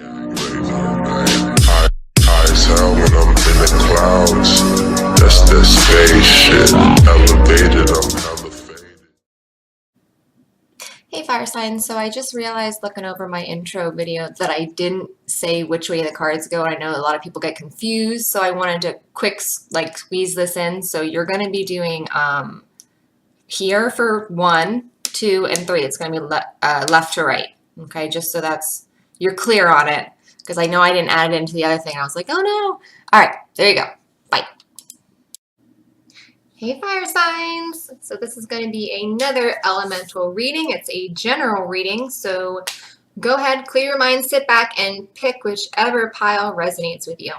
High as hell when I'm in the clouds. That's that space shit. Elevated, I'm hella faded. Hey fire signs, so I just realized looking over my intro video that I didn't say which way the cards go. I know a lot of people get confused, so I wanted to quick squeeze this in. So you're going to be doing here for 1, 2, and 3. It's going to be left to right. Okay, just so you're clear on it, because I know I didn't add it into the other thing. I was like, oh no. All right, there you go. Bye. Hey fire signs! So this is going to be another elemental reading. It's a general reading, so go ahead, clear your mind, sit back, and pick whichever pile resonates with you.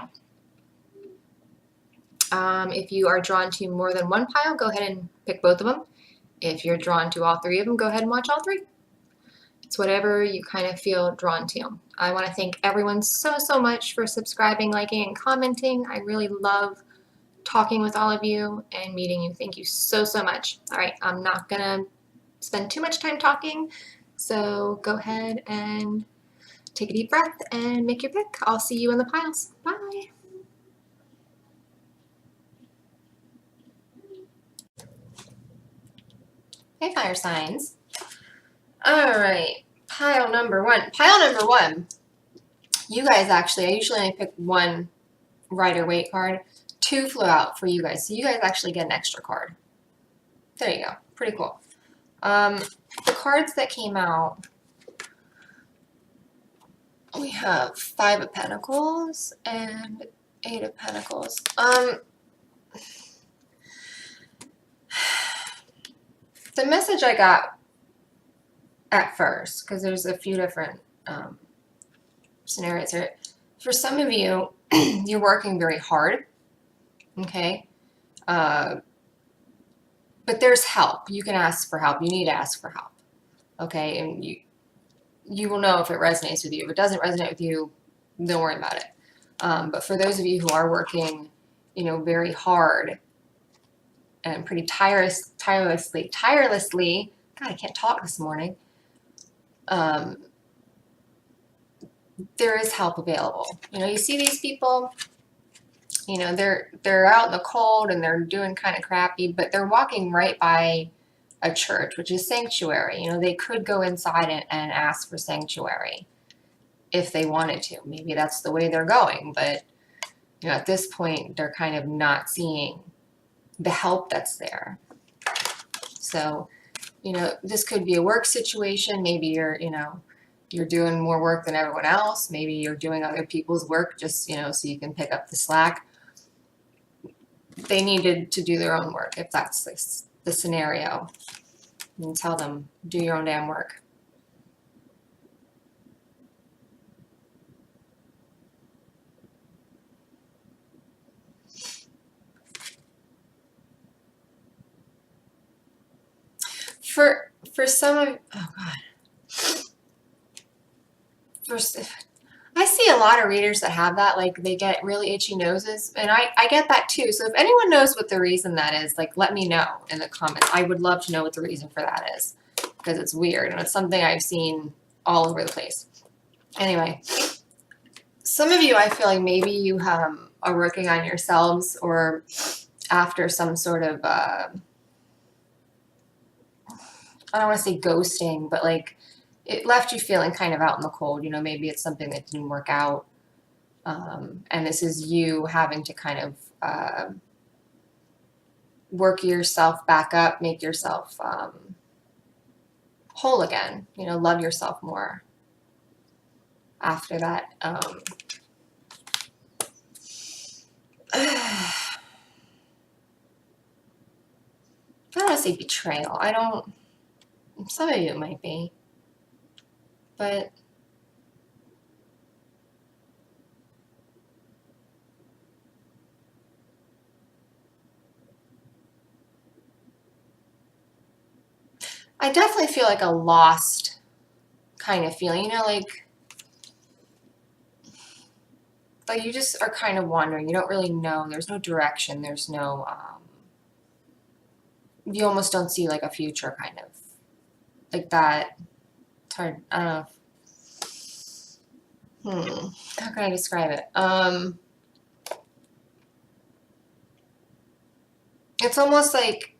If you are drawn to more than one pile, go ahead and pick both of them. If you're drawn to all 3 of them, go ahead and watch all 3. It's whatever you kind of feel drawn to. I want to thank everyone so much for subscribing, liking, and commenting. I really love talking with all of you and meeting you. Thank you so much. All right, I'm not gonna spend too much time talking, so go ahead and take a deep breath and make your pick. I'll see you in the piles. Bye. Hey fire signs. All right, pile number 1. Pile number 1, you guys actually, I usually only pick 1 Rider Waite card. 2 flew out for you guys, so you guys actually get an extra card. There you go. Pretty cool. The cards that came out, we have 5 of Pentacles and 8 of Pentacles. The message I got at first, because there's a few different scenarios here. For some of you, you're working very hard, okay? But there's help. You can ask for help. You need to ask for help, okay? And you will know if it resonates with you. If it doesn't resonate with you, don't worry about it. But for those of you who are working, very hard and pretty tirelessly, God, I can't talk this morning. There is help available. You see these people, they're out in the cold and they're doing kind of crappy, but they're walking right by a church, which is sanctuary. They could go inside and ask for sanctuary if they wanted to. Maybe that's the way they're going, but at this point, they're kind of not seeing the help that's there. So, this could be a work situation. Maybe you're doing more work than everyone else. Maybe you're doing other people's work just, so you can pick up the slack. They needed to do their own work if that's the scenario. And tell them, do your own damn work. For some of, oh God. First, I see a lot of readers that have that, like they get really itchy noses, and I get that too. So if anyone knows what the reason that is, like let me know in the comments. I would love to know what the reason for that is, because it's weird and it's something I've seen all over the place. Anyway, some of you, I feel like maybe you are working on yourselves or after some sort of, I don't want to say ghosting, but like it left you feeling kind of out in the cold. Maybe it's something that didn't work out. And this is you having to kind of work yourself back up, make yourself whole again, love yourself more after that. I don't want to say betrayal. Some of you it might be. But I definitely feel like a lost kind of feeling, like you just are kind of wandering. You don't really know. There's no direction. There's no, you almost don't see like a future kind of like that. It's hard. I don't know. How can I describe it? It's almost like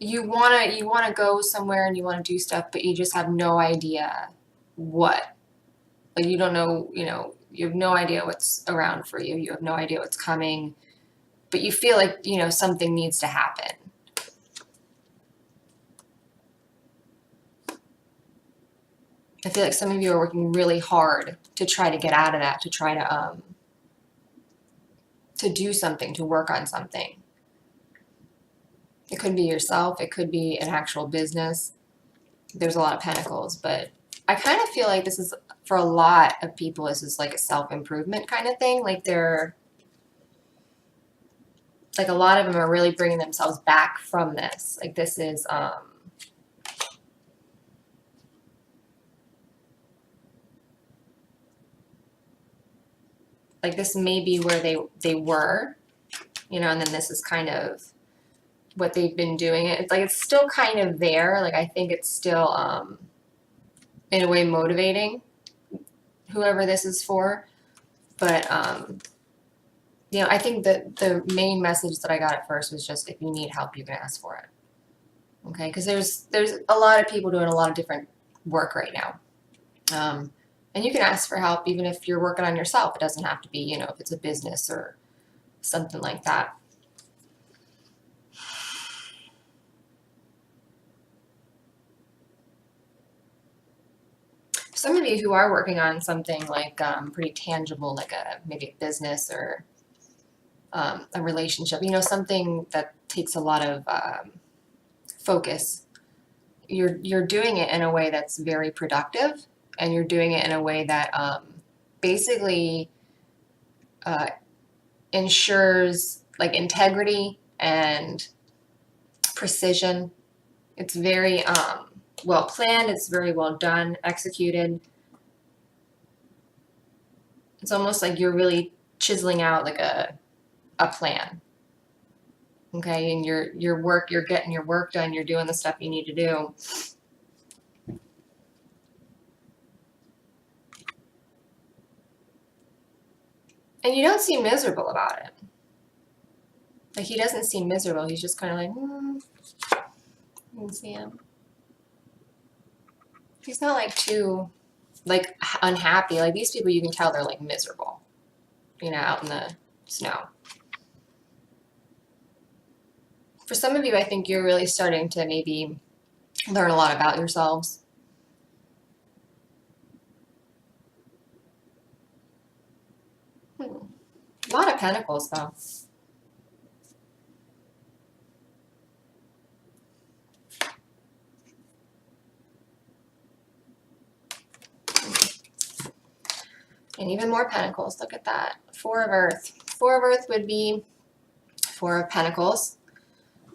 you wanna go somewhere and you wanna do stuff, but you just have no idea what. Like you don't know, you have no idea what's around for you. You have no idea what's coming, but you feel like, something needs to happen. I feel like some of you are working really hard to try to get out of that, to try to do something, to work on something. It could be yourself, it could be an actual business. There's a lot of pentacles, but I kind of feel like this is, for a lot of people, this is like a self-improvement kind of thing. Like like a lot of them are really bringing themselves back from this. Like this is, like this may be where they were, and then this is kind of what they've been doing. It's like it's still kind of there. Like I think it's still in a way motivating whoever this is for. But I think that the main message that I got at first was just, if you need help, you can ask for it. Okay, because there's a lot of people doing a lot of different work right now. And you can ask for help even if you're working on yourself. It doesn't have to be, if it's a business or something like that. Some of you who are working on something like pretty tangible, like maybe a business or a relationship, something that takes a lot of focus. You're doing it in a way that's very productive, and you're doing it in a way that basically ensures like integrity and precision. It's very well planned, it's very well done, executed. It's almost like you're really chiseling out like a plan. Okay, and you're getting your work done, you're doing the stuff you need to do. And you don't seem miserable about it. Like he doesn't seem miserable, he's just kind of like, you can see him. He's not like too like unhappy. Like these people, you can tell they're like miserable, out in the snow. For some of you, I think you're really starting to maybe learn a lot about yourselves. A lot of pentacles, though. And even more pentacles. Look at that. Four of Earth. Four of Earth would be Four of Pentacles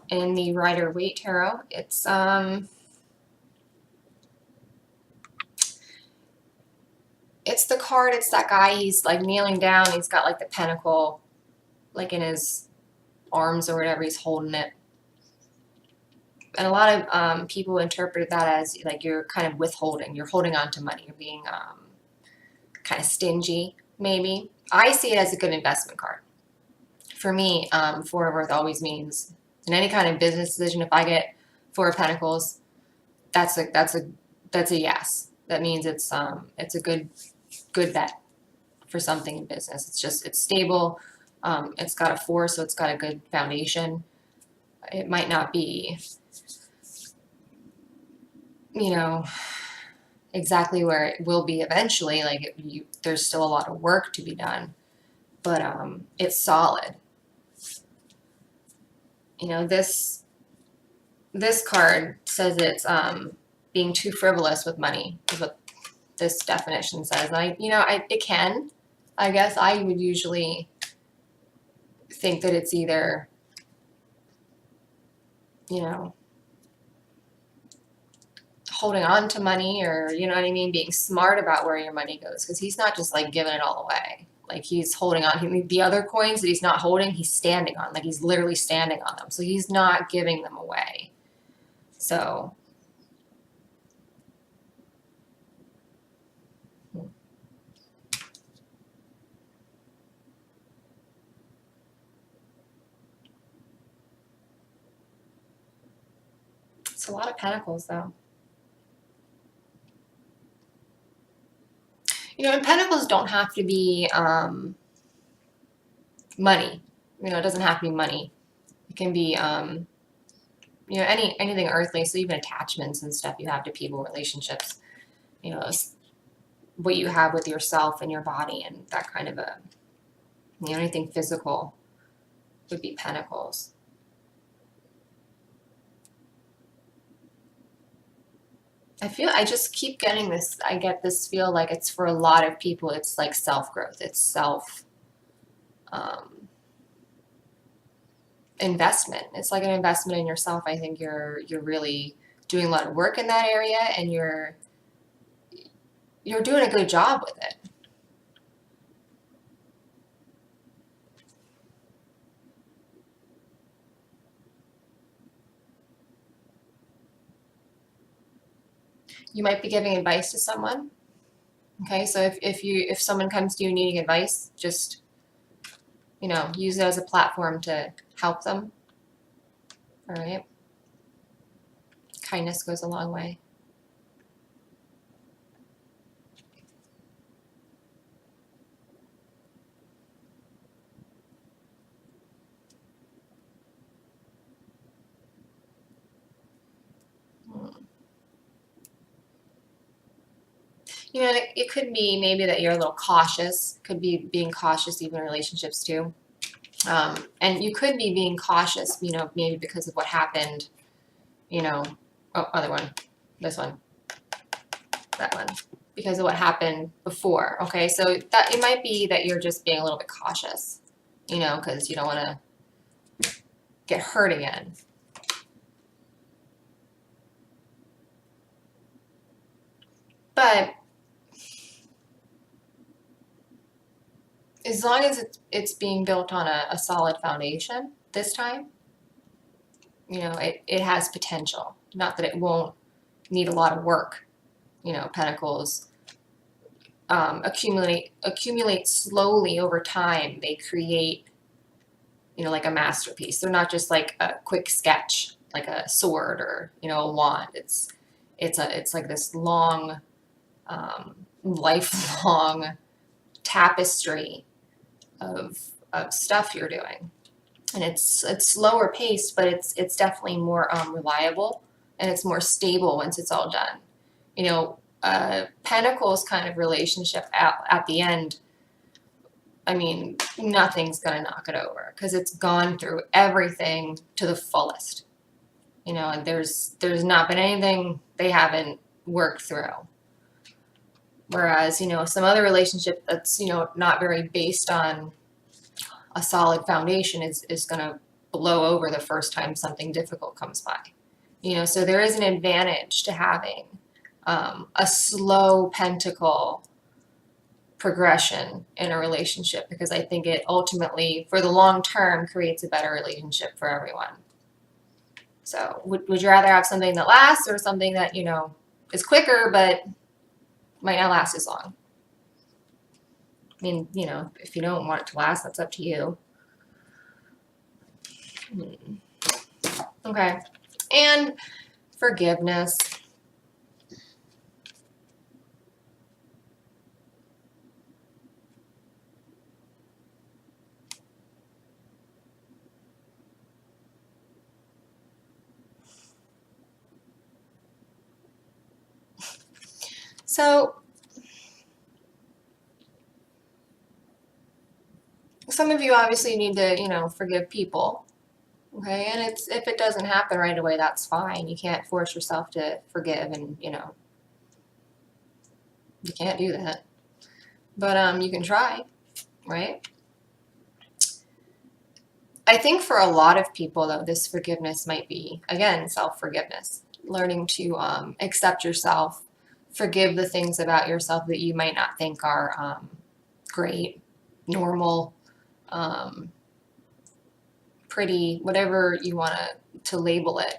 in the Rider-Waite Tarot. It's the card. It's that guy. He's like kneeling down. He's got like the pentacle like in his arms or whatever. He's holding it. And a lot of people interpret that as like you're kind of withholding. You're holding on to money. You're being kind of stingy, maybe. I see it as a good investment card. For me, Four of Earth always means in any kind of business decision, if I get Four of Pentacles, that's a yes. That means it's a good bet for something in business. It's stable. It's got a four, so it's got a good foundation. It might not be, exactly where it will be eventually. Like there's still a lot of work to be done, but it's solid. This card says it's being too frivolous with money is what this definition says. And it can. I guess I would usually think that it's either, holding on to money or, being smart about where your money goes. Because he's not just like giving it all away. Like he's holding on. The other coins that he's not holding, he's standing on. Like he's literally standing on them. So he's not giving them away. So a lot of pentacles, though. You know, and pentacles don't have to be money. You know, it doesn't have to be money. It can be, you know, anything earthly. So even attachments and stuff you have to people, relationships. You know, what you have with yourself and your body, and that kind of a, you know, anything physical would be pentacles. I just keep getting this, I get this feel like it's for a lot of people, it's like self-growth, it's self investment. It's like an investment in yourself. I think you're really doing a lot of work in that area, and you're doing a good job with it. You might be giving advice to someone. Okay, so if someone comes to you needing advice, just, you know, use it as a platform to help them. All right. Kindness goes a long way. You know, it could be maybe that you're a little cautious. Could be being cautious even in relationships too. And you could be being cautious, you know, maybe because of what happened, you know, oh, other one, this one, that one, because of what happened before. Okay, so that it might be that you're just being a little bit cautious, you know, because you don't want to get hurt again. But as long as it's being built on a solid foundation this time, you know, it has potential. Not that it won't need a lot of work. You know, pentacles accumulate slowly over time. They create, you know, like a masterpiece. They're not just like a quick sketch, like a sword or, you know, a wand. It's like this long, lifelong tapestry of stuff you're doing. And it's slower paced, but it's definitely more reliable, and it's more stable once it's all done. You know, Pentacles kind of relationship at the end, I mean, nothing's gonna knock it over because it's gone through everything to the fullest. You know, and there's not been anything they haven't worked through. Whereas, you know, some other relationship that's, you know, not very based on a solid foundation is going to blow over the first time something difficult comes by. You know, so there is an advantage to having a slow pentacle progression in a relationship, because I think it ultimately, for the long term, creates a better relationship for everyone. So would you rather have something that lasts, or something that, you know, is quicker but might not last as long? I mean, you know, if you don't want it to last, that's up to you. Okay. And forgiveness. So some of you obviously need to, you know, forgive people. Okay, and if it doesn't happen right away, that's fine. You can't force yourself to forgive, and, you know, you can't do that. But you can try, right? I think for a lot of people, though, this forgiveness might be, again, self-forgiveness. Learning to accept yourself, forgive the things about yourself that you might not think are great, normal, pretty, whatever you want to label it.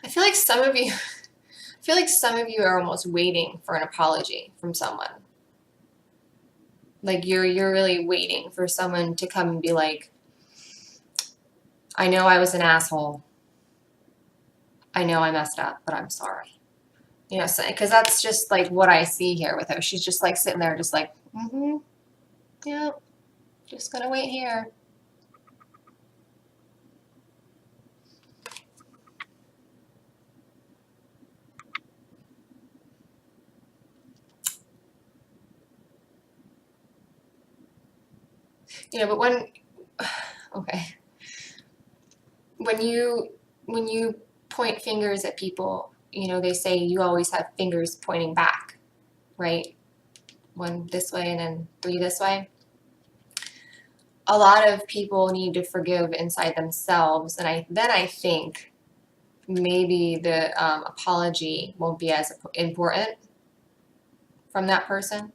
I feel like some of you, I feel like some of you are almost waiting for an apology from someone. Like you're really waiting for someone to come and be like, I know I was an asshole. I know I messed up, but I'm sorry. You know, so, because that's just like what I see here with her. She's just like sitting there, just like, yeah, just gonna wait here. You know, but when, okay, when you point fingers at people, you know, they say you always have fingers pointing back, right? One this way and then three this way. A lot of people need to forgive inside themselves, and I think maybe the apology won't be as important from that person,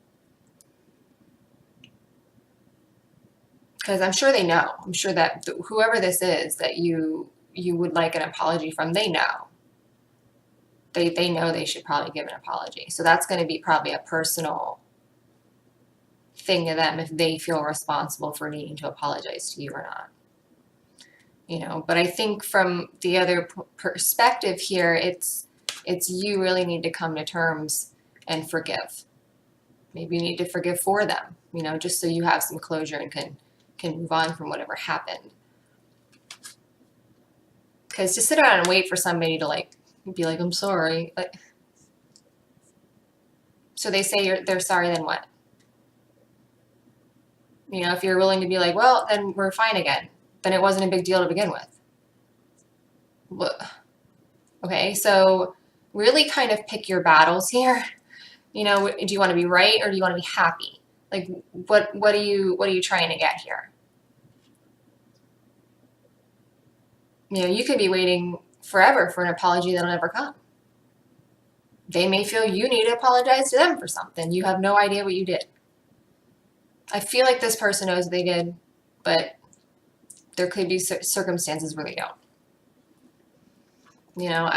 because I'm sure they know. I'm sure that whoever this is that you would like an apology from, they know. They know they should probably give an apology. So that's going to be probably a personal thing to them if they feel responsible for needing to apologize to you or not. You know, but I think from the other perspective here, it's you really need to come to terms and forgive. Maybe you need to forgive for them, you know, just so you have some closure and can move on from whatever happened. Because to sit around and wait for somebody to like be like, I'm sorry, like, so they say they're sorry, then what? You know, if you're willing to be like, well, then we're fine again, then it wasn't a big deal to begin with. Okay, so really kind of pick your battles here. You know, do you want to be right or do you want to be happy? Like, what are you trying to get here? You know, you could be waiting forever for an apology that'll never come. They may feel you need to apologize to them for something. You have no idea what you did. I feel like this person knows what they did, but there could be circumstances where they don't. You know,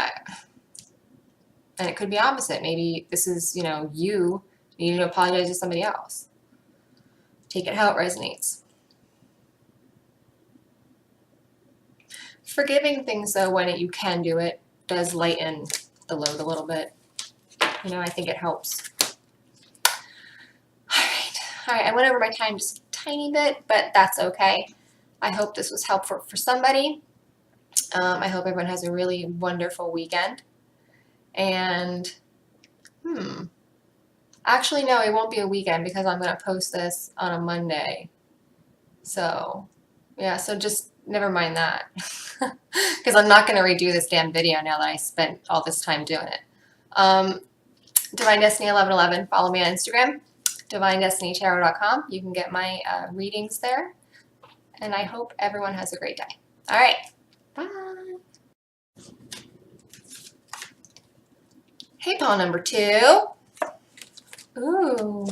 and it could be opposite. Maybe this is, you know, you needing to apologize to somebody else. Take it how it resonates. Forgiving things, though, when you can do it, does lighten the load a little bit. You know, I think it helps. All right, I went over my time just a tiny bit, but that's okay. I hope this was helpful for somebody. I hope everyone has a really wonderful weekend. And, actually, no, it won't be a weekend because I'm going to post this on a Monday. So, yeah, so just never mind that. Because I'm not going to redo this damn video now that I spent all this time doing it. Divine Destiny 1111, follow me on Instagram. DivineDestinyTarot.com. You can get my readings there. And I hope everyone has a great day. All right. Bye. Hey, pile number 2. Ooh.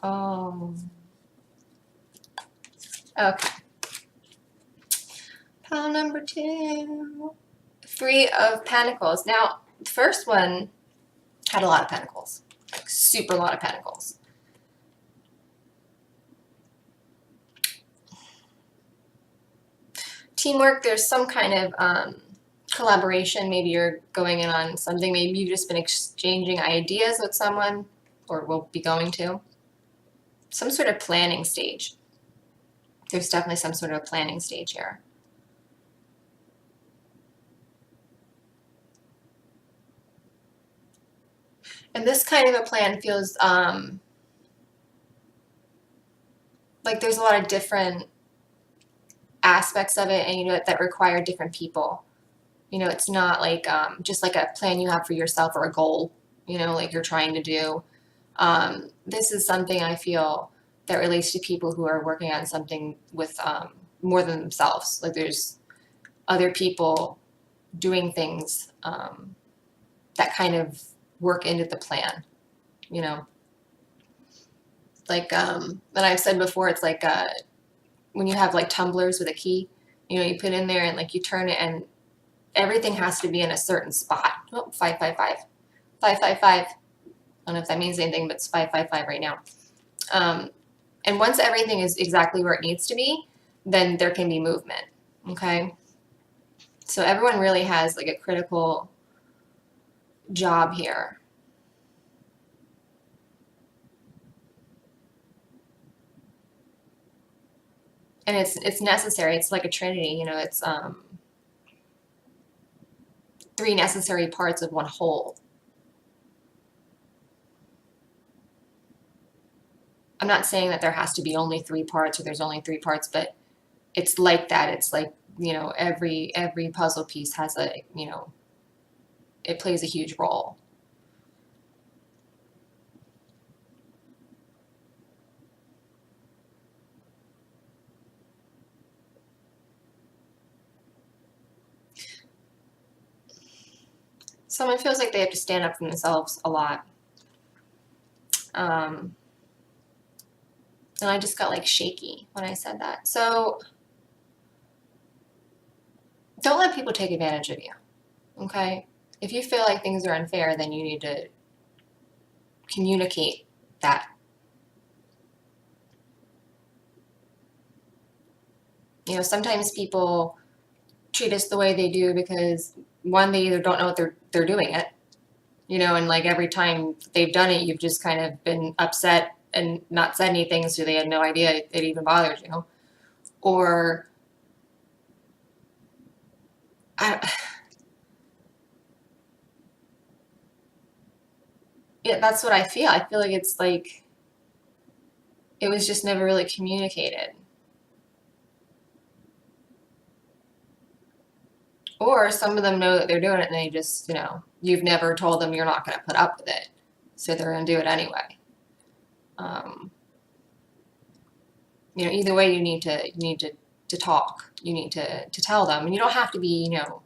Oh. Okay. Pile number 2. 3 of Pentacles. Now, the first one had a lot of pentacles. Like, super lot of pentacles. Teamwork, there's some kind of collaboration. Maybe you're going in on something. Maybe you've just been exchanging ideas with someone, or will be going to. Some sort of planning stage. There's definitely some sort of planning stage here. And this kind of a plan feels like there's a lot of different aspects of it, and you know that require different people. You know, it's not like just like a plan you have for yourself or a goal, you know, like you're trying to do. This is something I feel that relates to people who are working on something with more than themselves. Like there's other people doing things that kind of work into the plan, you know. Like, and I've said before, it's like when you have like tumblers with a key, you know, you put in there and like you turn it and everything has to be in a certain spot. Oh, 555. 555. I don't know if that means anything, but it's 555 right now. And once everything is exactly where it needs to be, then there can be movement. Okay? So everyone really has like a critical job here. And it's necessary. It's like a trinity, you know, it's three necessary parts of one whole. I'm not saying that there has to be only three parts or there's only three parts, but it's like that. It's like, you know, every puzzle piece has a, you know, it plays a huge role. Someone feels like they have to stand up for themselves a lot. And I just got like shaky when I said that. So don't let people take advantage of you, okay? If you feel like things are unfair, then you need to communicate that. You know, sometimes people treat us the way they do because one, they either don't know what they're doing it, you know, and like every time they've done it, you've just kind of been upset and not said anything, so they had no idea it even bothered you. Or yeah, that's what I feel. I feel like it's like it was just never really communicated. Or some of them know that they're doing it and they just, you know, you've never told them you're not going to put up with it, so they're going to do it anyway. You know, either way, you need to talk. You need to tell them, and you don't have to be, you know,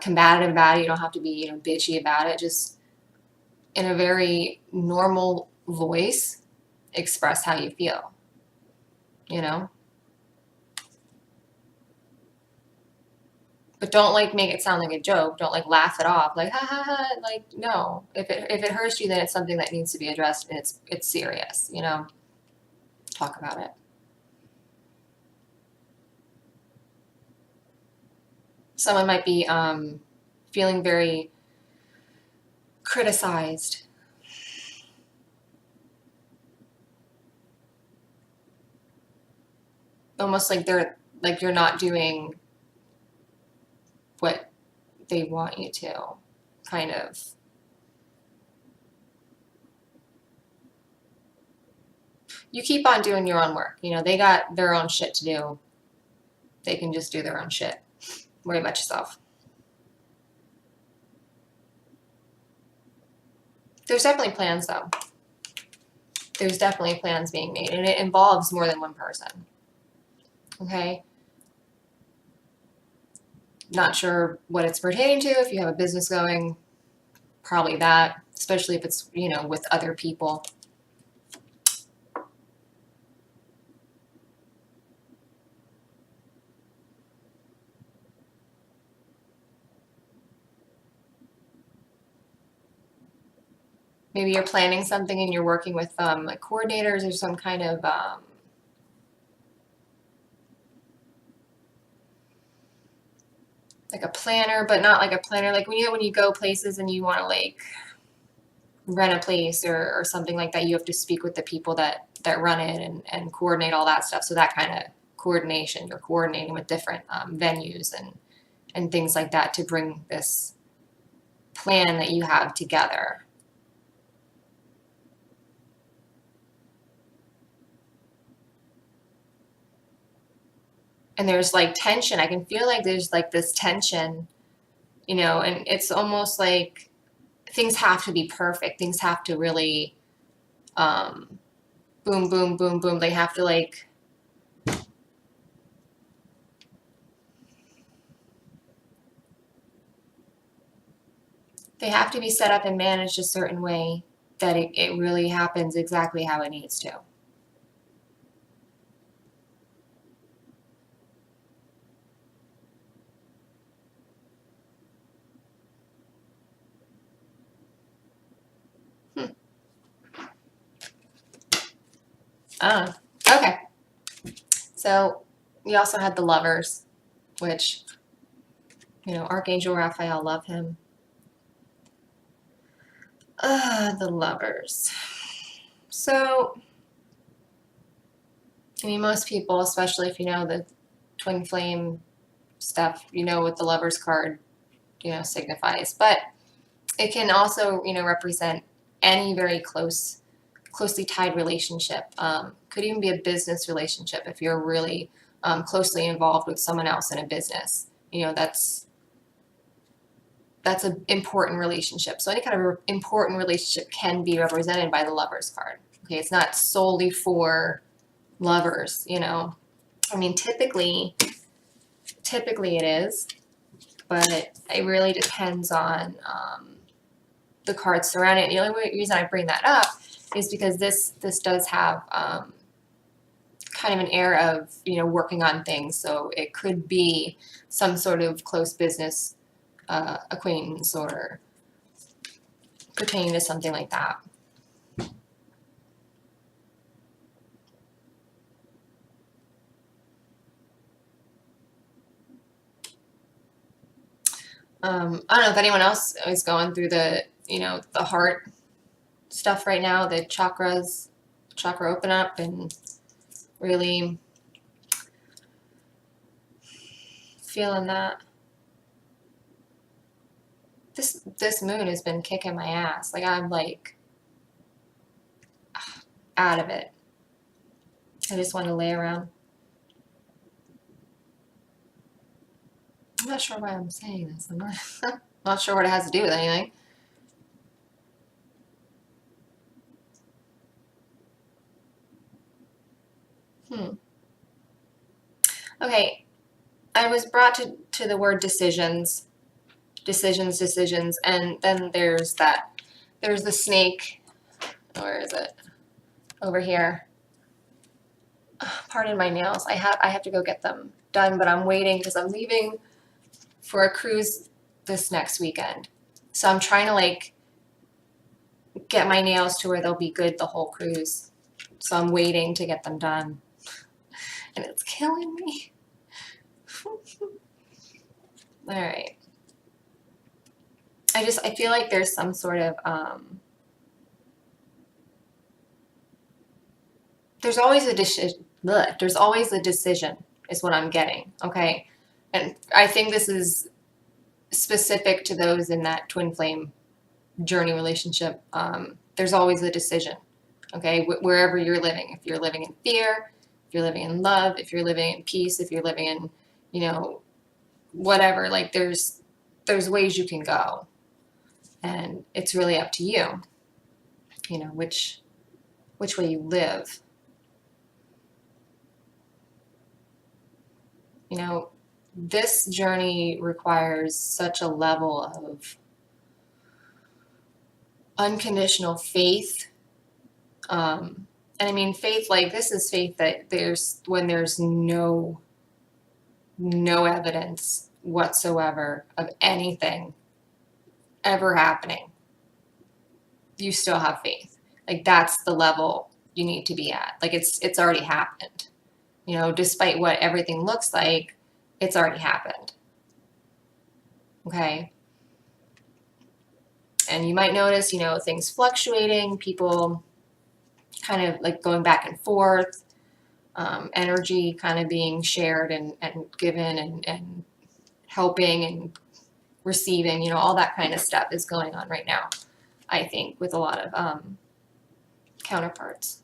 combative about it. You don't have to be, you know, bitchy about it. Just in a very normal voice, express how you feel. You know. But don't like make it sound like a joke. Don't like laugh it off. Like ha ha ha. Like no. If it hurts you, then it's something that needs to be addressed, and it's serious. You know. Talk about it. Someone might be feeling very criticized. Almost like you're not doing what they want you to, kind of. You keep on doing your own work. You know, they got their own shit to do. They can just do their own shit. Worry about yourself. There's definitely plans, though. There's definitely plans being made, and it involves more than one person. Okay? Not sure what it's pertaining to. If you have a business going, probably that, especially if it's, you know, with other people. Maybe you're planning something and you're working with like coordinators or some kind of like a planner, but not like a planner. Like when you go places and you want to like rent a place or something like that, you have to speak with the people that run it and coordinate all that stuff. So that kind of coordination, you're coordinating with different venues and things like that to bring this plan that you have together. And there's like tension. I can feel like there's like this tension, you know, and it's almost like things have to be perfect. Things have to really boom, boom, boom, boom. They have to like they have to be set up and managed a certain way that it really happens exactly how it needs to. Oh, okay. So we also had the Lovers, which, you know, Archangel Raphael, love him. The Lovers. So, I mean, most people, especially if you know the twin flame stuff, you know what the Lovers card, you know, signifies. But it can also, you know, represent any very closely tied relationship. Could even be a business relationship if you're really closely involved with someone else in a business. You know, that's an important relationship. So any kind of important relationship can be represented by the Lovers card. Okay, it's not solely for lovers, you know. I mean, typically it is, but it really depends on the cards surrounding it. The only reason I bring that up is because this does have kind of an air of, you know, working on things. So it could be some sort of close business acquaintance or pertaining to something like that. I don't know if anyone else is going through the, you know, the heart stuff right now, the chakra open up and really feeling that. This moon has been kicking my ass. Like, I'm like out of it. I just want to lay around. I'm not sure why I'm saying this. I'm not sure what it has to do with anything. Okay, I was brought to the word decisions, and then there's the snake. Where is it? Over here. Pardon my nails. I have to go get them done, but I'm waiting because I'm leaving for a cruise this next weekend. So I'm trying to like get my nails to where they'll be good the whole cruise. So I'm waiting to get them done. And it's killing me. All right. I feel like there's some sort of there's always a decision is what I'm getting, okay? And I think this is specific to those in that twin flame journey relationship. There's always a decision, okay? Wherever you're living, if you're living in fear, if you're living in love, if you're living in peace, if you're living in, you know, whatever, like there's ways you can go. And it's really up to you, you know, which way you live. You know, this journey requires such a level of unconditional faith. And I mean, faith, like this is faith that when there's no evidence whatsoever of anything ever happening, you still have faith. Like that's the level you need to be at. Like it's already happened. You know, despite what everything looks like, it's already happened. Okay? And you might notice, you know, things fluctuating, people kind of like going back and forth, energy kind of being shared and given and helping and receiving, you know, all that kind of stuff is going on right now, I think, with a lot of counterparts.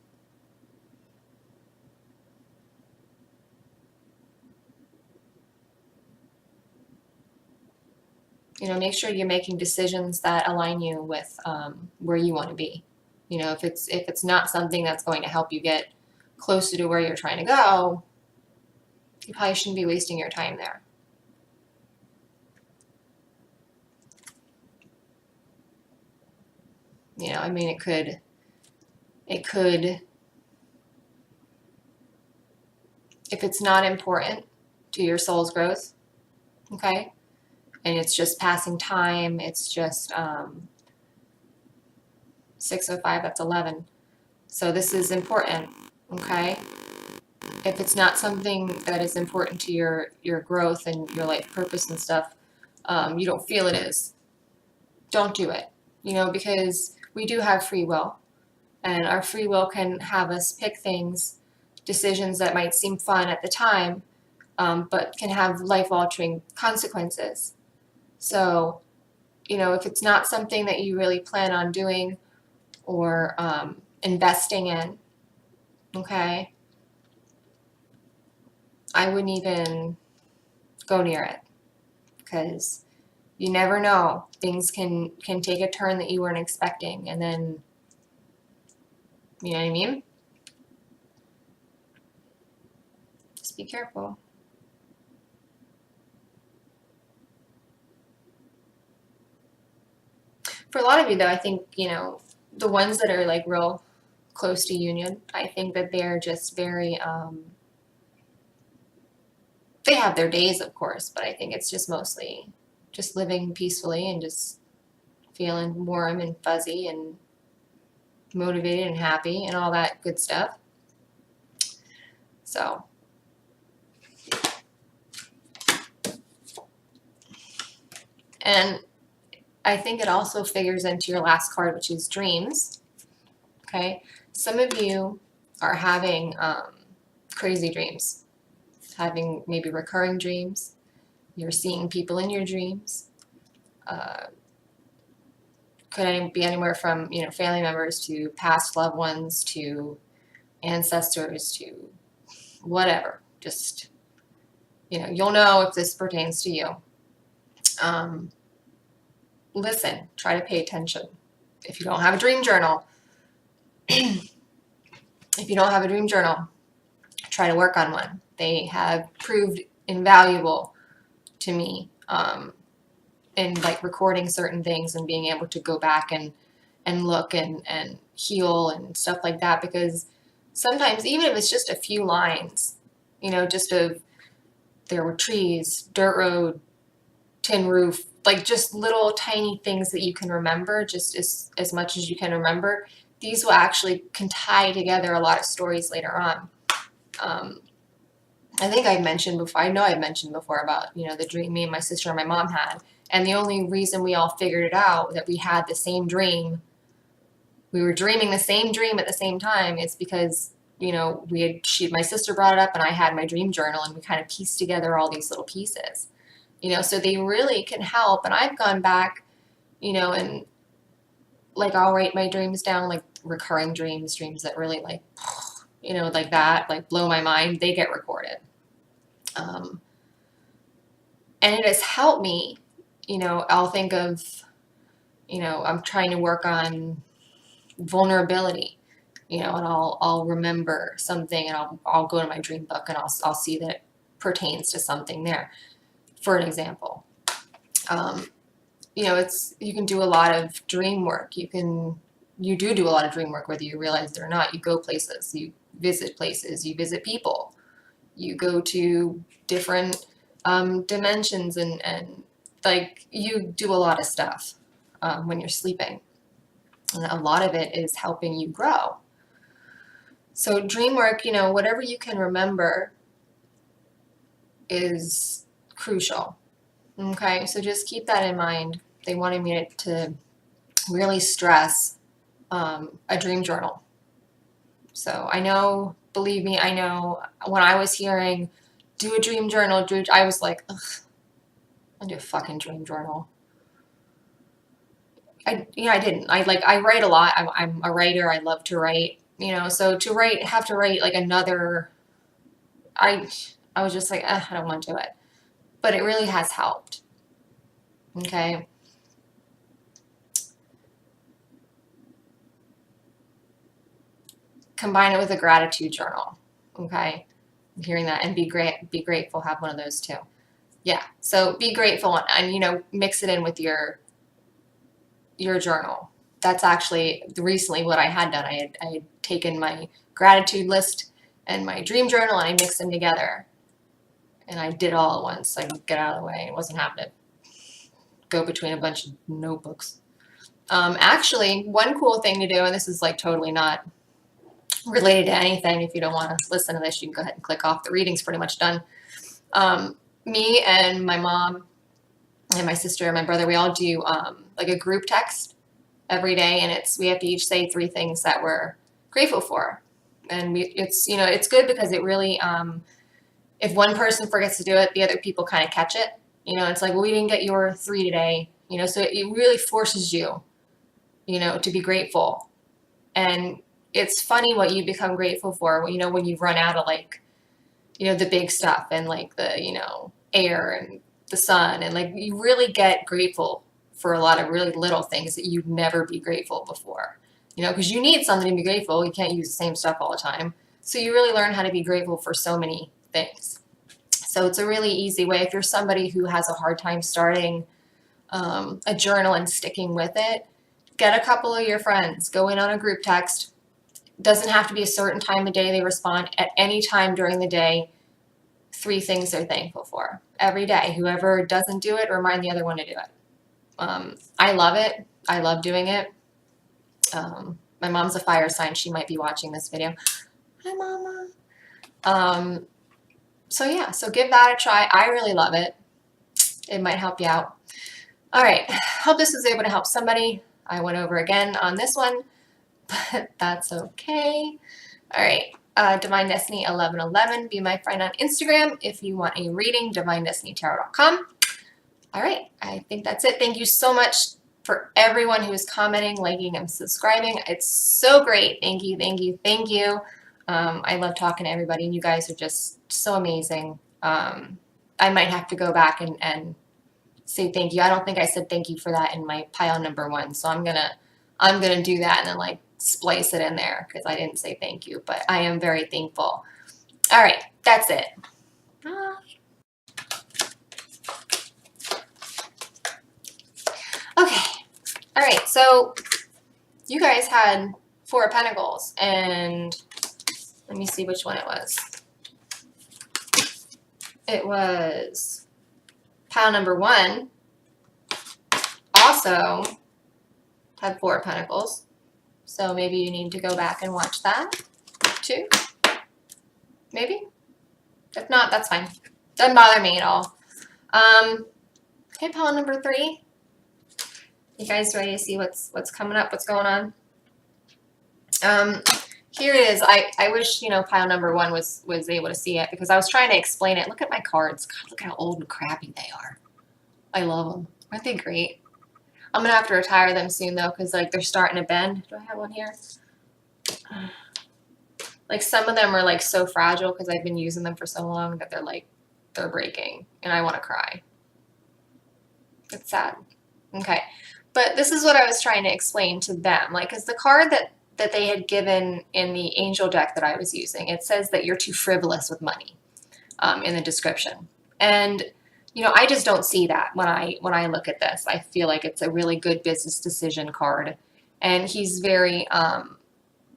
You know, make sure you're making decisions that align you with where you want to be. You know, if it's not something that's going to help you get closer to where you're trying to go, you probably shouldn't be wasting your time there. You know, I mean, it could, if it's not important to your soul's growth, okay, and it's just passing time, it's just 6:05, that's 11. So this is important. okay? If it's not something that is important to your growth and your life purpose and stuff, you don't feel it is, don't do it. You know, because we do have free will, and our free will can have us pick things, decisions that might seem fun at the time, but can have life-altering consequences. So, you know, if it's not something that you really plan on doing or investing in, okay, I wouldn't even go near it, because you never know. Things can take a turn that you weren't expecting, and then, you know what I mean? Just be careful. For a lot of you, though, I think, you know, the ones that are like real close to union, I think that they're just very, they have their days, of course, but I think it's just mostly just living peacefully and just feeling warm and fuzzy and motivated and happy and all that good stuff. So, and I think it also figures into your last card, which is dreams. Okay, some of you are having crazy dreams, having maybe recurring dreams. You're seeing people in your dreams. Could be anywhere from, you know, family members to past loved ones to ancestors to whatever. Just, you know, you'll know if this pertains to you. Listen, try to pay attention. If you don't have a dream journal, try to work on one. They have proved invaluable to me in like recording certain things and being able to go back and look and heal and stuff like that, because sometimes even if it's just a few lines, you know, just of there were trees, dirt road, tin roof, like just little tiny things that you can remember, just as much as you can remember, these will actually can tie together a lot of stories later on. I think I mentioned before, I know I've mentioned before about, you know, the dream me and my sister and my mom had. And the only reason we all figured it out, that we had the same dream, we were dreaming the same dream at the same time, is because, you know, my sister brought it up and I had my dream journal, and we kind of pieced together all these little pieces. You know, so they really can help. And I've gone back, you know, and like I'll write my dreams down, like recurring dreams that really like, you know, like that, like blow my mind, they get recorded. And it has helped me, you know, I'll think of, you know, I'm trying to work on vulnerability, you know, and I'll remember something, and I'll go to my dream book and I'll see that it pertains to something there. For an example, you know, you can do a lot of dream work. You do a lot of dream work, whether you realize it or not. You go places, you visit people, you go to different dimensions, and like you do a lot of stuff when you're sleeping. And a lot of it is helping you grow. So dream work, you know, whatever you can remember is crucial. Okay, so just keep that in mind. They wanted me to really stress a dream journal. So I know, believe me, I know when I was hearing do a dream journal, I was like, ugh, I do a fucking dream journal. I didn't. I write a lot. I'm a writer. I love to write, you know, so have to write like another, I was just like, I don't want to do it. But it really has helped. Okay. Combine it with a gratitude journal. Okay. I'm hearing that, and be grateful, have one of those too. Yeah. So be grateful, and you know, mix it in with your journal. That's actually recently what I had done. I had taken my gratitude list and my dream journal, and I mixed them together. And I did it all at once. So I could get out of the way. It wasn't having to go between a bunch of notebooks. Actually, one cool thing to do, and this is like totally not related to anything. If you don't want to listen to this, you can go ahead and click off. The reading's pretty much done. Me and my mom and my sister and my brother, we all do like a group text every day, and we have to each say 3 things that we're grateful for. And it's good because it really, if one person forgets to do it, the other people kind of catch it. It's like, well, we didn't get your 3 today, so it really forces you, to be grateful. And it's funny what you become grateful for, when you run out of like, the big stuff and like the, air and the sun, and like you really get grateful for a lot of really little things that you'd never be grateful before, because you need something to be grateful. You can't use the same stuff all the time. So you really learn how to be grateful for so many things. So it's a really easy way. If you're somebody who has a hard time starting a journal and sticking with it, get a couple of your friends, go in on a group text. Doesn't have to be a certain time of day they respond. At any time during the day, 3 things they're thankful for every day. Whoever doesn't do it, remind the other one to do it. I love it. I love doing it. My mom's a fire sign. She might be watching this video. Hi, Mama. So yeah, so give that a try. I really love it. It might help you out. All right. Hope this was able to help somebody. I went over again on this one, but that's okay. All right. Divine Destiny 1111. Be my friend on Instagram if you want a reading. DivineDestinyTarot.com. All right. I think that's it. Thank you so much for everyone who is commenting, liking, and subscribing. It's so great. Thank you. Thank you. Thank you. I love talking to everybody, and you guys are just so amazing. I might have to go back and say thank you. I don't think I said thank you for that in my pile number 1, so I'm gonna do that and then like splice it in there because I didn't say thank you, but I am very thankful. All right, that's it. Okay, all right, so you guys had 4 of Pentacles, and let me see which one it was. It was pile number 1. Also had 4 of Pentacles. So maybe you need to go back and watch that too. Maybe. If not, that's fine. Doesn't bother me at all. Okay, pile number 3. You guys ready to see what's coming up, what's going on? Here it is. I wish, pile number 1 was able to see it because I was trying to explain it. Look at my cards. God, look how old and crappy they are. I love them. Aren't they great? I'm going to have to retire them soon, though, because, like, they're starting to bend. Do I have one here? Like, some of them are, like, so fragile because I've been using them for so long that they're breaking, and I want to cry. It's sad. Okay. But this is what I was trying to explain to them. Like, because the card that they had given in the angel deck that I was using, it says that you're too frivolous with money in the description. And I just don't see that when I look at this. I feel like it's a really good business decision card. And he's very,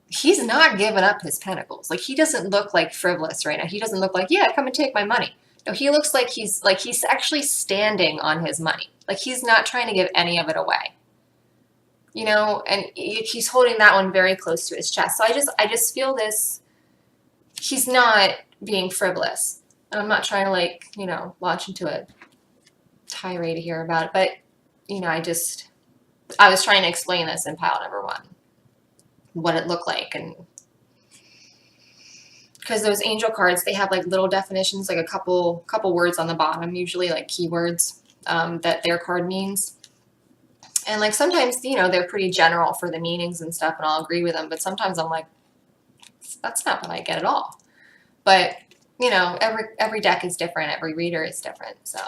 he's not giving up his pentacles. Like, he doesn't look like frivolous right now. He doesn't look like, yeah, come and take my money. No, he looks like he's actually standing on his money. Like, he's not trying to give any of it away. And he's holding that one very close to his chest. So I just feel this, he's not being frivolous. And I'm not trying to launch into a tirade here about it, but I was trying to explain this in pile number 1, what it looked like. And because those angel cards, they have like little definitions, like a couple words on the bottom, usually like keywords that their card means. And like sometimes, they're pretty general for the meanings and stuff, and I'll agree with them. But sometimes I'm like, that's not what I get at all. But every deck is different. Every reader is different. So.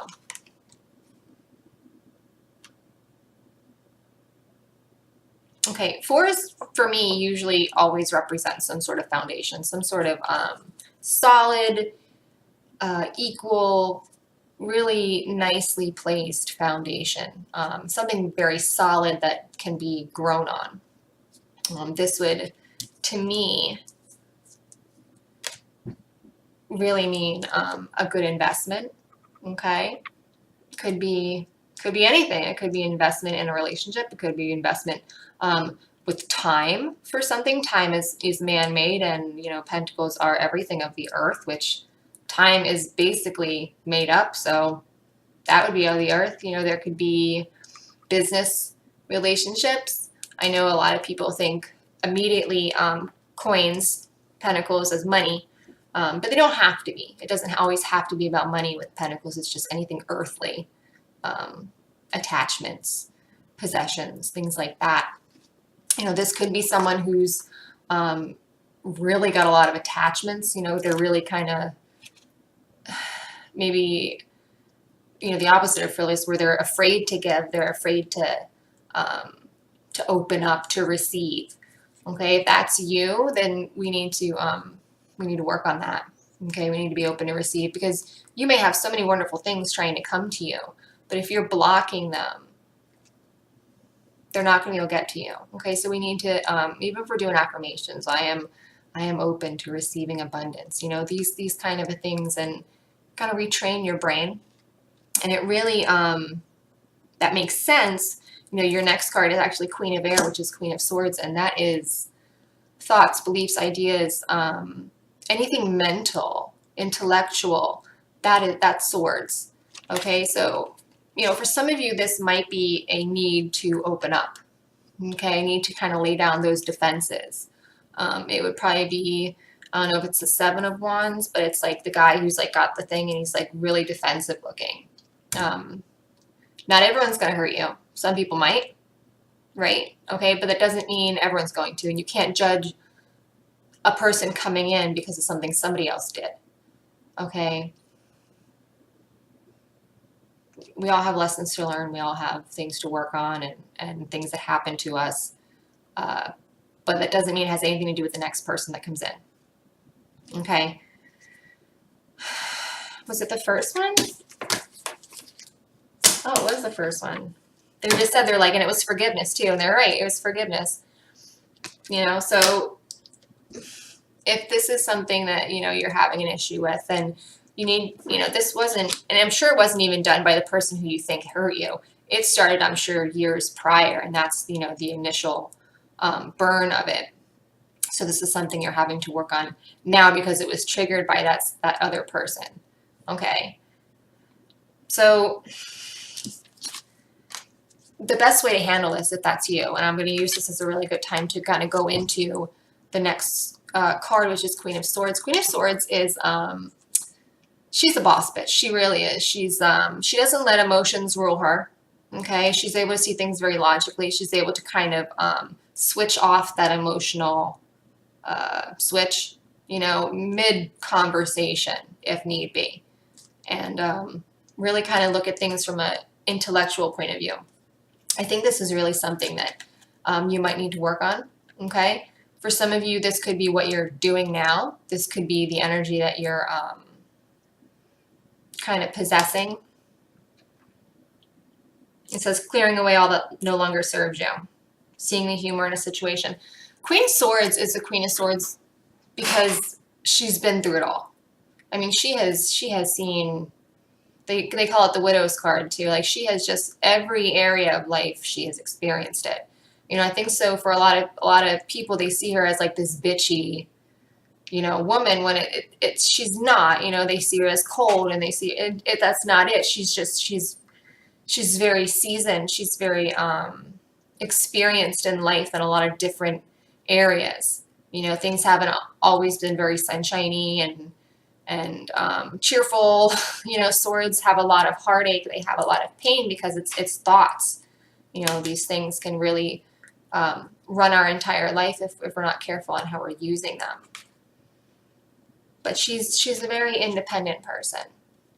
Okay, 4s for me usually always represent some sort of foundation, some sort of solid, equal, really nicely placed foundation, something very solid that can be grown on. This would, to me, really mean a good investment. Okay, could be anything. It could be investment in a relationship. It could be investment with time for something. Time is man-made, and you know, pentacles are everything of the earth, which time is basically made up. So that would be of the earth. You know, there could be business relationships. I know a lot of people think immediately coins, pentacles as money, but they don't have to be. It doesn't always have to be about money with pentacles. It's just anything earthly, attachments, possessions, things like that. You know, this could be someone who's really got a lot of attachments. You know, they're really kind of maybe, you know, the opposite of fearless, where they're afraid to give, they're afraid to open up, to receive. Okay, if that's you, then we need to work on that. Okay, we need to be open to receive, because you may have so many wonderful things trying to come to you, but if you're blocking them, they're not going to get to you. Okay, so we need to, even if we're doing affirmations, I am open to receiving abundance. You know, these kind of things, and kind of retrain your brain. And it really, that makes sense. You know, your next card is actually Queen of Air, which is Queen of Swords, and that is thoughts, beliefs, ideas, anything mental, intellectual. That's swords. Okay, so you know, for some of you, this might be a need to open up. Okay, I need to kind of lay down those defenses. It would probably be, I don't know if it's the Seven of Wands, but it's like the guy who's like got the thing and he's like really defensive looking. Not everyone's going to hurt you. Some people might, right? Okay, but that doesn't mean everyone's going to, and you can't judge a person coming in because of something somebody else did. Okay. We all have lessons to learn. We all have things to work on, and things that happen to us. But that doesn't mean it has anything to do with the next person that comes in. Okay. Was it the first one? Oh, it was the first one. They just said, they're like, and it was forgiveness too. And they're right. It was forgiveness. You know, so if this is something that, you know, you're having an issue with, then you need, you know, this wasn't, and I'm sure it wasn't even done by the person who you think hurt you. It started, I'm sure, years prior, and that's, you know, the initial burn of it. So this is something you're having to work on now because it was triggered by that other person. Okay. So the best way to handle this, if that's you, and I'm going to use this as a really good time to kind of go into the next card, which is Queen of Swords. Queen of Swords is, she's a boss bitch. She really is. She's, she doesn't let emotions rule her. Okay. She's able to see things very logically. She's able to kind of switch off that emotional switch, you know, mid-conversation if need be. And really kind of look at things from an intellectual point of view. I think this is really something that you might need to work on. Okay. For some of you, this could be what you're doing now. This could be the energy that you're kind of possessing. It says clearing away all that no longer serves you. Seeing the humor in a situation. Queen of Swords is the Queen of Swords because she's been through it all. I mean, she has seen, they call it the widow's card too. Like, she has just every area of life, she has experienced it. You know, I think so for a lot of people, they see her as like this bitchy, you know, woman, when she's not. You know, they see her as cold, and they see that's not it. She's very seasoned. She's very experienced in life in a lot of different areas. You know, things haven't always been very sunshiny and cheerful. You know, swords have a lot of heartache. They have a lot of pain because it's thoughts. You know, these things can really run our entire life if we're not careful on how we're using them. But she's a very independent person.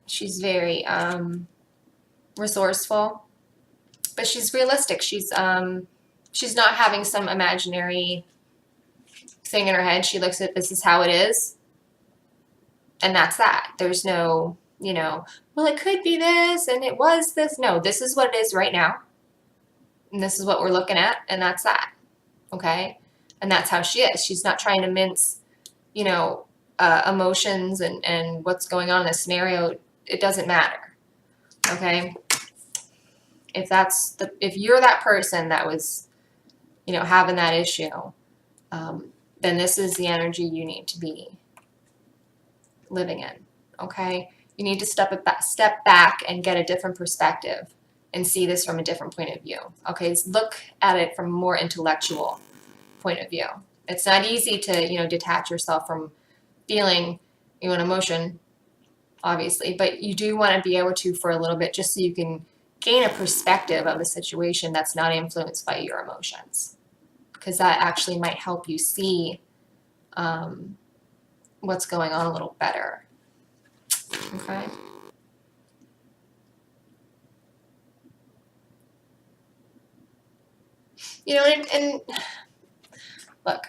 She's very resourceful, but she's realistic. She's not having some imaginary thing in her head. She looks at this is how it is, and that's that. There's no, you know, well, it could be this and it was this. No, this is what it is right now, and this is what we're looking at, and that's that. Okay, and that's how she is. She's not trying to mince, you know, emotions and what's going on in the scenario. It doesn't matter. Okay. If you're that person that was having that issue, then this is the energy you need to be living in, okay? You need to step back and get a different perspective and see this from a different point of view, okay? So look at it from a more intellectual point of view. It's not easy to, detach yourself from feeling an emotion, obviously, but you do want to be able to for a little bit, just so you can gain a perspective of the situation that's not influenced by your emotions, because that actually might help you see what's going on a little better. Okay. And look,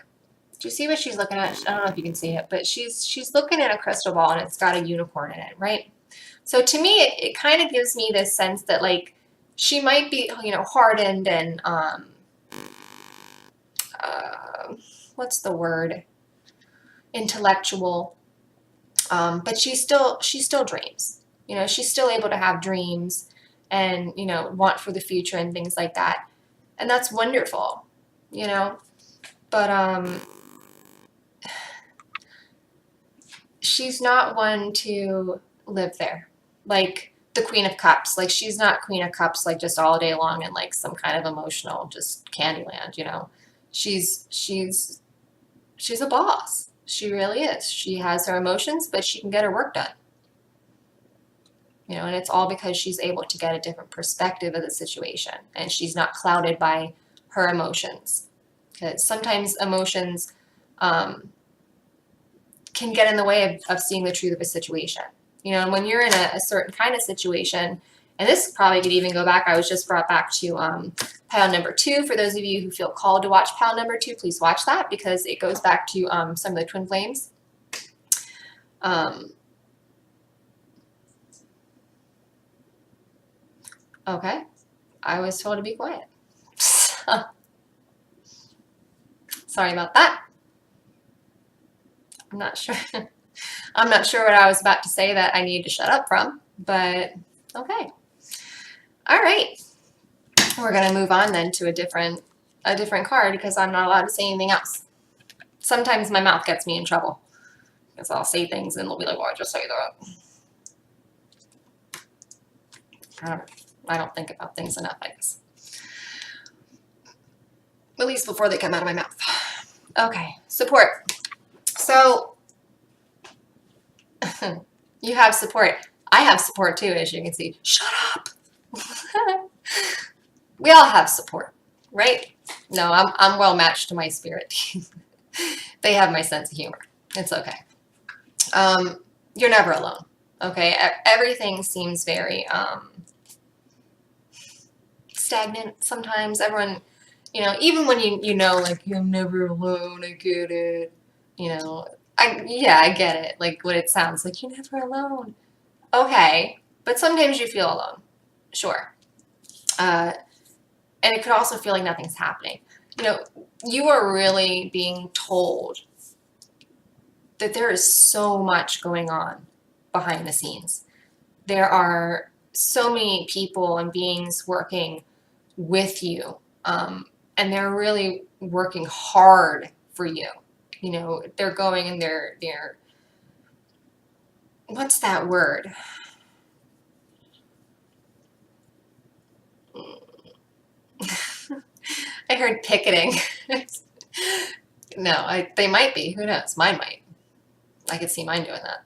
do you see what she's looking at? I don't know if you can see it, but she's looking at a crystal ball and it's got a unicorn in it, right? So to me, it kind of gives me this sense that, like, she might be, hardened and what's the word? Intellectual. But she still dreams. She's still able to have dreams and, want for the future and things like that. And that's wonderful, but she's not one to live there. Like the Queen of Cups. Like, she's not Queen of Cups, like, just all day long in, like, some kind of emotional, just Candyland, She's a boss. She really is. She has her emotions, but she can get her work done. And it's all because she's able to get a different perspective of the situation, and she's not clouded by her emotions. Because sometimes emotions can get in the way of seeing the truth of a situation. And when you're in a certain kind of situation, and this probably could even go back, I was just brought back to pile number 2. For those of you who feel called to watch pile number 2, please watch that, because it goes back to some of the twin flames. Okay, I was told to be quiet. Sorry about that. I'm not sure. I'm not sure what I was about to say that I need to shut up from, but okay. All right. We're going to move on then to a different card, because I'm not allowed to say anything else. Sometimes my mouth gets me in trouble, because I'll say things and they'll be like, "Well, I just say that." I don't think about things enough, I guess. At least before they come out of my mouth. Okay, support. So you have support. I have support too, as you can see. Shut up. We all have support, right? No, I'm well matched to my spirit. They have my sense of humor. It's okay. You're never alone. Okay, everything seems very stagnant sometimes. Everyone, even when like, I'm never alone, I get it. I get it. Like, what it sounds like, you're never alone. Okay, but sometimes you feel alone. Sure. And it could also feel like nothing's happening. You are really being told that there is so much going on behind the scenes. There are so many people and beings working with you, and they're really working hard for you. They're going and they're what's that word? I heard picketing. No, they might be. Who knows? Mine might. I could see mine doing that.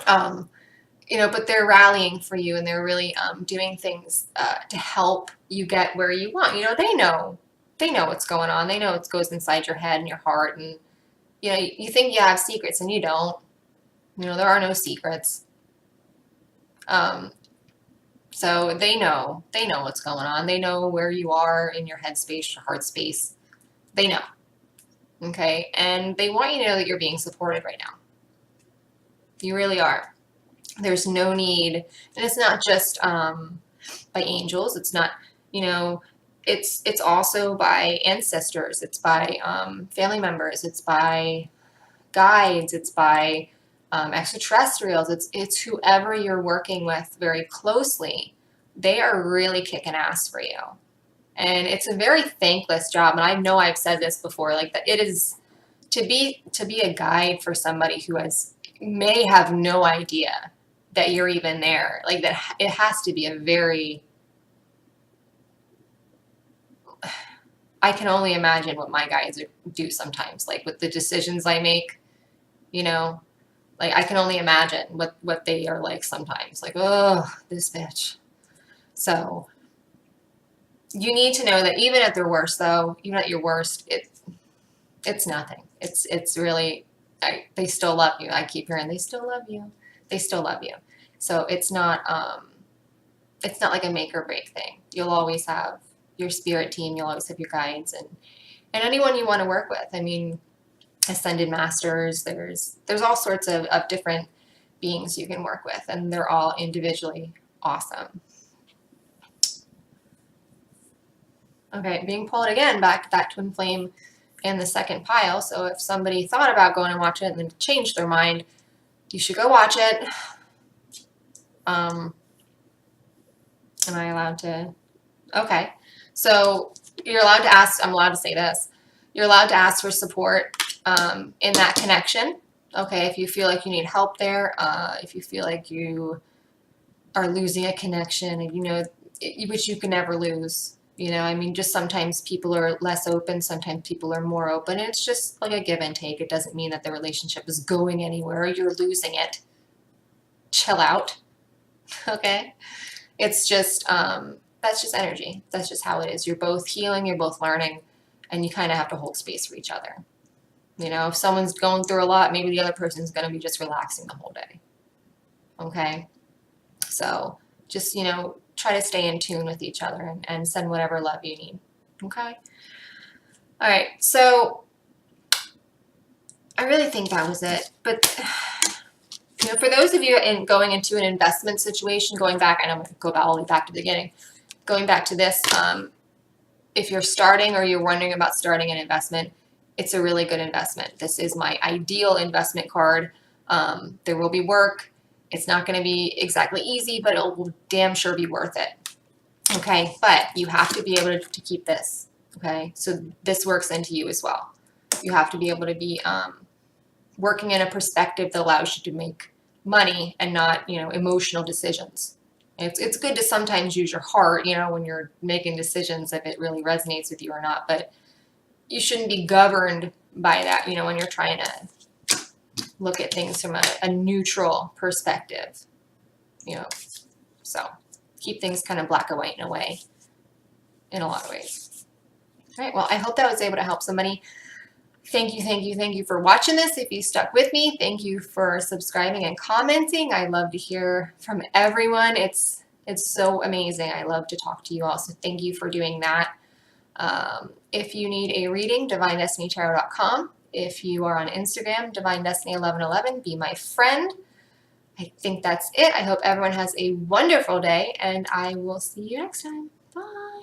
But they're rallying for you, and they're really doing things to help you get where you want. They know what's going on. They know what goes inside your head and your heart, and you think you have secrets, and you don't. There are no secrets. So they know what's going on. They know where you are in your head space, your heart space. They know. Okay, and they want you to know that you're being supported right now. You really are. There's no need, and it's not just by angels. It's not, it's also by ancestors. It's by family members. It's by guides. It's by extraterrestrials. It's whoever you're working with very closely. They are really kicking ass for you. And it's a very thankless job. And I know I've said this before, like that it is to be a guide for somebody who may have no idea that you're even there. Like that, it has to be a very, I can only imagine what my guides do sometimes, like with the decisions I make, you know, like I can only imagine what they are like sometimes. Like, oh, this bitch. So you need to know that even at their worst, though, even at your worst, it's nothing. It's really, they still love you. I keep hearing they still love you. They still love you. So it's not like a make or break thing. You'll always have your spirit team. You'll always have your guides and anyone you want to work with. I mean, ascended masters. There's all sorts of different beings you can work with, and they're all individually awesome. Okay, being pulled again back to that twin flame and the second pile. So if somebody thought about going and watch it and then changed their mind, you should go watch it. Am I allowed to? Okay. So you're allowed to ask, I'm allowed to say this. You're allowed to ask for support in that connection. Okay, if you feel like you need help there, if you feel like you are losing a connection, and you know, which you can never lose. You know, I mean, just sometimes people are less open, sometimes people are more open. It's just like a give and take. It doesn't mean that the relationship is going anywhere or you're losing it. Chill out. Okay? It's just, that's just energy. That's just how it is. You're both healing, you're both learning, and you kind of have to hold space for each other. You know, if someone's going through a lot, maybe the other person's going to be just relaxing the whole day. Okay? So just, you know, try to stay in tune with each other and send whatever love you need. Okay? All right. So I really think that was it. But, you know, for those of you going into an investment situation, going back, and I'm going to go all the way back to the beginning, going back to this, if you're starting or you're wondering about starting an investment, it's a really good investment. This is my ideal investment card. There will be work. It's not going to be exactly easy, but it will damn sure be worth it. Okay, but you have to be able to keep this. Okay, so this works into you as well. You have to be able to be working in a perspective that allows you to make money and not, you know, emotional decisions. It's good to sometimes use your heart, you know, when you're making decisions, if it really resonates with you or not, but you shouldn't be governed by that, you know, when you're trying to look at things from a neutral perspective, you know. So keep things kind of black and white in a way, in a lot of ways. All right, well, I hope that was able to help somebody. Thank you for watching this. If you stuck with me, thank you for subscribing and commenting. I love to hear from everyone. It's so amazing. I love to talk to you all, so thank you for doing that. If you need a reading, divinedestinytarot.com. If you are on Instagram, divinedestiny1111, be my friend. I think that's it. I hope everyone has a wonderful day, and I will see you next time. Bye.